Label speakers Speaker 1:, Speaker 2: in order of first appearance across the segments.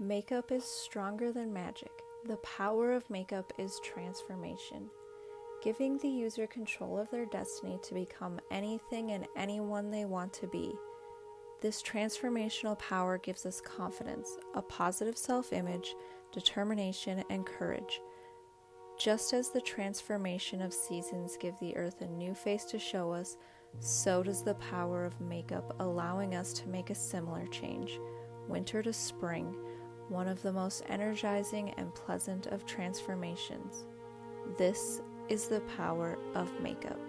Speaker 1: Makeup is stronger than magic. The power of makeup is transformation, giving the user control of their destiny to become anything and anyone they want to be. This transformational power gives us confidence, a positive self-image, determination, and courage. Just as the transformation of seasons give the earth a new face to show us, so does the power of makeup, allowing us to make a similar change, winter to spring, one of the most energizing and pleasant of transformations. This is the power of makeup.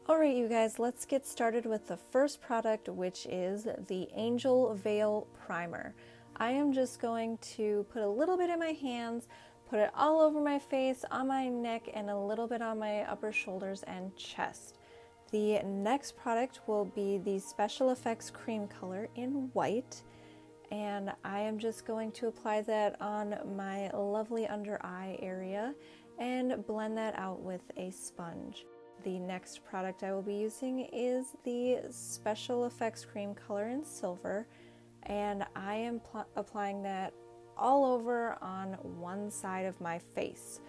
Speaker 1: Alright you guys, let's get started with the first product, which is the Angel Veil Primer. I am just going to put a little bit in my hands, put it all over my face, on my neck, and a little bit on my upper shoulders and chest. The next product will be the Special Effects Cream Color in white, and I am just going to apply that on my lovely under eye area and blend that out with a sponge. The next product I will be using is the Special Effects Cream Color in silver, and I am applying that all over on one side of my face.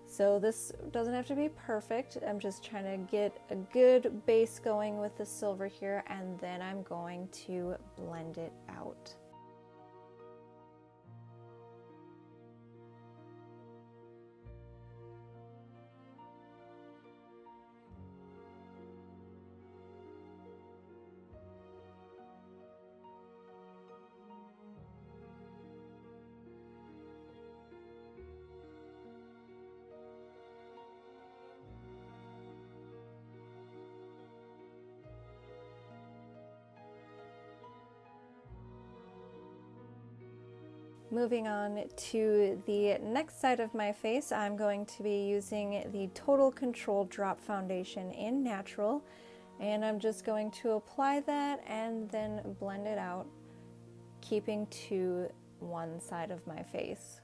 Speaker 1: So this doesn't have to be perfect. I'm just trying to get a good base going with the silver here, and then I'm going to blend it out. Moving on to the next side of my face, I'm going to be using the Total Control Drop Foundation in Natural, and I'm just going to apply that and then blend it out, keeping to one side of my face.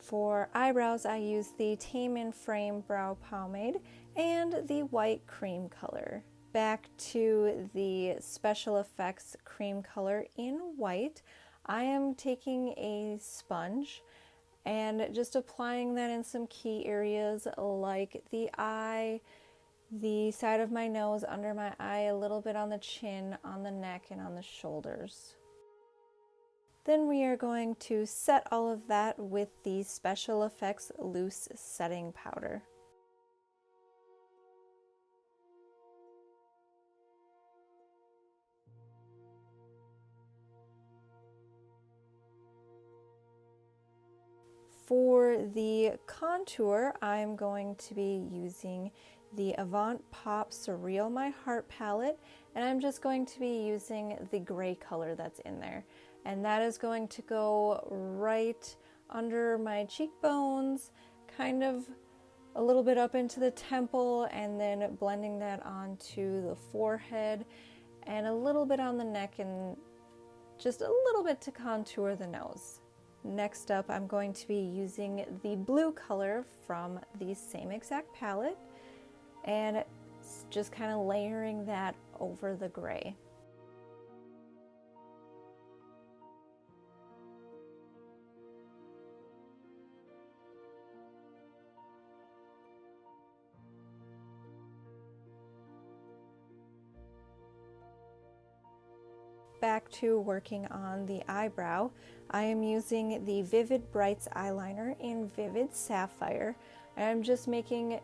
Speaker 1: For eyebrows, I use the Tame and Frame Brow Pomade and the white cream color. Back to the Special Effects Cream Color in white, I am taking a sponge and just applying that in some key areas like the eye, the side of my nose, under my eye, a little bit on the chin, on the neck, and on the shoulders. Then we are going to set all of that with the Special Effects Loose Setting Powder. For the contour, I'm going to be using the Avant Pop Surreal My Heart palette, and I'm just going to be using the gray color that's in there. And that is going to go right under my cheekbones, kind of a little bit up into the temple, and then blending that onto the forehead and a little bit on the neck, and just a little bit to contour the nose. Next up, I'm going to be using the blue color from the same exact palette and just kind of layering that over the gray. Back to working on the eyebrow, I am using the Vivid Brights eyeliner in Vivid Sapphire, and I'm just making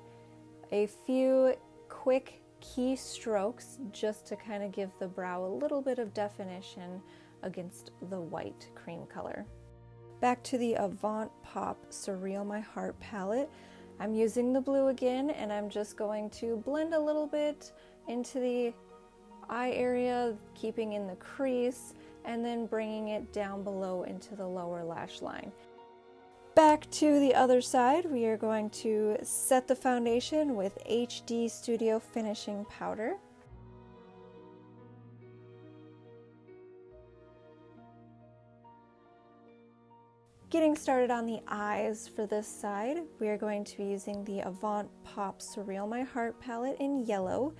Speaker 1: a few quick key strokes just to kind of give the brow a little bit of definition against the white cream color. Back to the Avant Pop Surreal My Heart palette, I'm using the blue again, and I'm just going to blend a little bit into the eye area, keeping in the crease, and then bringing it down below into the lower lash line. Back to the other side, we are going to set the foundation with HD Studio Finishing Powder. Getting started on the eyes for this side, we are going to be using the Avant Pop Surreal My Heart palette in yellow.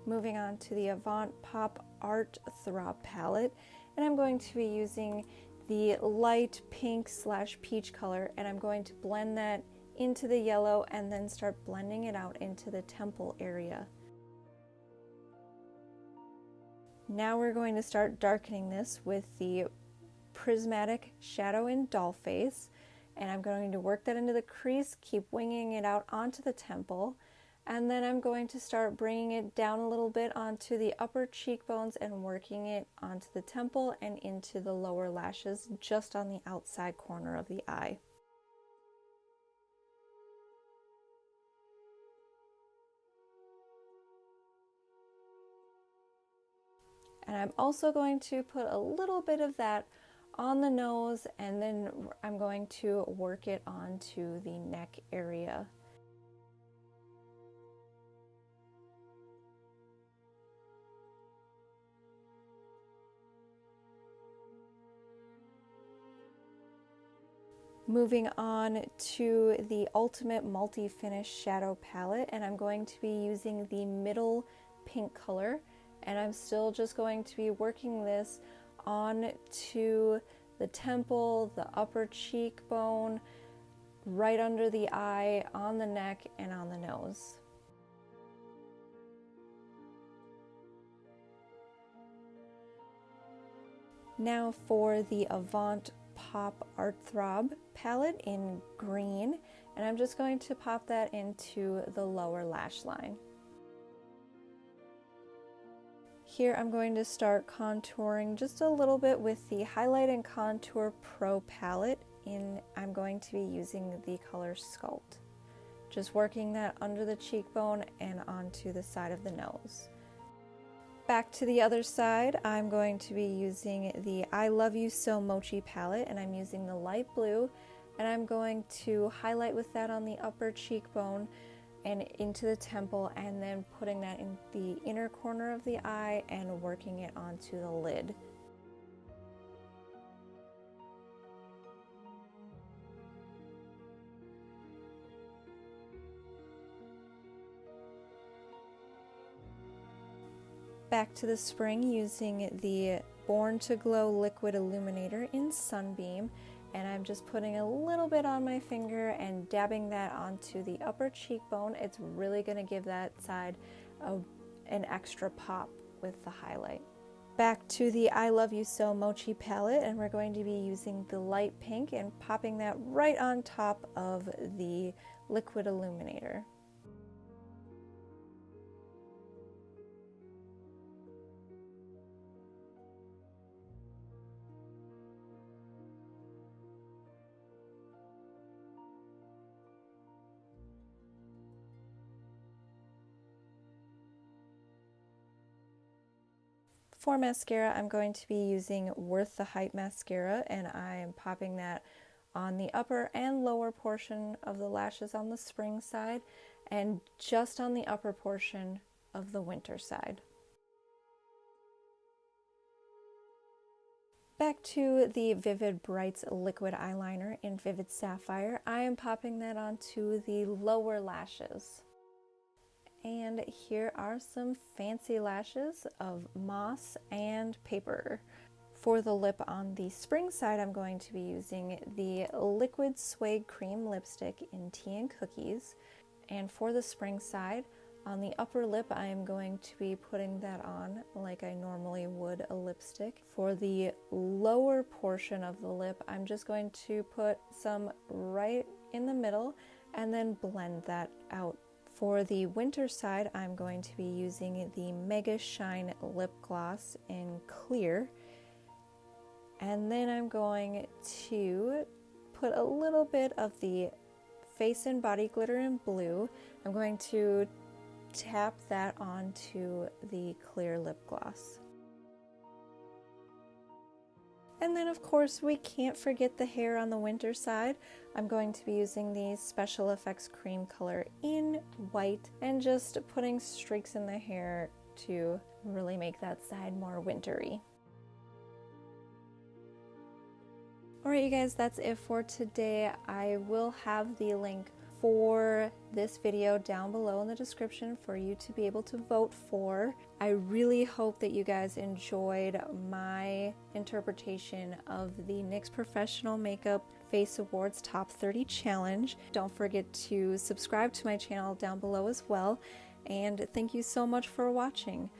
Speaker 1: Moving on to the Avant Pop Art Throb palette, and I'm going to be using the light pink / peach color, and I'm going to blend that into the yellow and then start blending it out into the temple area. Now we're going to start darkening this with the Prismatic Shadow in Dollface, and I'm going to work that into the crease, keep winging it out onto the temple, and then I'm going to start bringing it down a little bit onto the upper cheekbones and working it onto the temple and into the lower lashes just on the outside corner of the eye. And I'm also going to put a little bit of that on the nose, and then I'm going to work it onto the neck area. Moving on to the Ultimate Multi-Finish Shadow Palette, and I'm going to be using the middle pink color, and I'm still just going to be working this on to the temple, the upper cheekbone, right under the eye, on the neck, and on the nose. Now for the Avant Pop Art Throb palette in green, and I'm just going to pop that into the lower lash line. Here I'm going to start contouring just a little bit with the Highlight and Contour Pro palette, I'm going to be using the color Sculpt. Just working that under the cheekbone and onto the side of the nose. Back to the other side, I'm going to be using the I Love You So Mochi palette, and I'm using the light blue, and I'm going to highlight with that on the upper cheekbone and into the temple, and then putting that in the inner corner of the eye and working it onto the lid. Back to the spring using the Born to Glow Liquid Illuminator in Sunbeam, and I'm just putting a little bit on my finger and dabbing that onto the upper cheekbone. It's really going to give that side an extra pop with the highlight. Back to the I Love You So Mochi palette, and we're going to be using the light pink and popping that right on top of the liquid illuminator. For mascara, I'm going to be using Worth the Hype mascara, and I am popping that on the upper and lower portion of the lashes on the spring side, and just on the upper portion of the winter side. Back to the Vivid Brights liquid eyeliner in Vivid Sapphire, I am popping that onto the lower lashes. And here are some fancy lashes of moss and paper. For the lip on the spring side, I'm going to be using the Liquid Suede Cream lipstick in Tea and Cookies. And for the spring side, on the upper lip, I am going to be putting that on like I normally would a lipstick. For the lower portion of the lip, I'm just going to put some right in the middle and then blend that out. For the winter side, I'm going to be using the Mega Shine Lip Gloss in Clear. And then I'm going to put a little bit of the Face and Body Glitter in Blue. I'm going to tap that onto the clear lip gloss. And then of course we can't forget the hair on the winter side. I'm going to be using the Special Effects Cream color in white and just putting streaks in the hair to really make that side more wintry. Alright you guys, that's it for today. I will have the link for this video down below in the description for you to be able to vote for. I really hope that you guys enjoyed my interpretation of the NYX Professional Makeup Face Awards Top 30 Challenge. Don't forget to subscribe to my channel down below as well, and thank you so much for watching.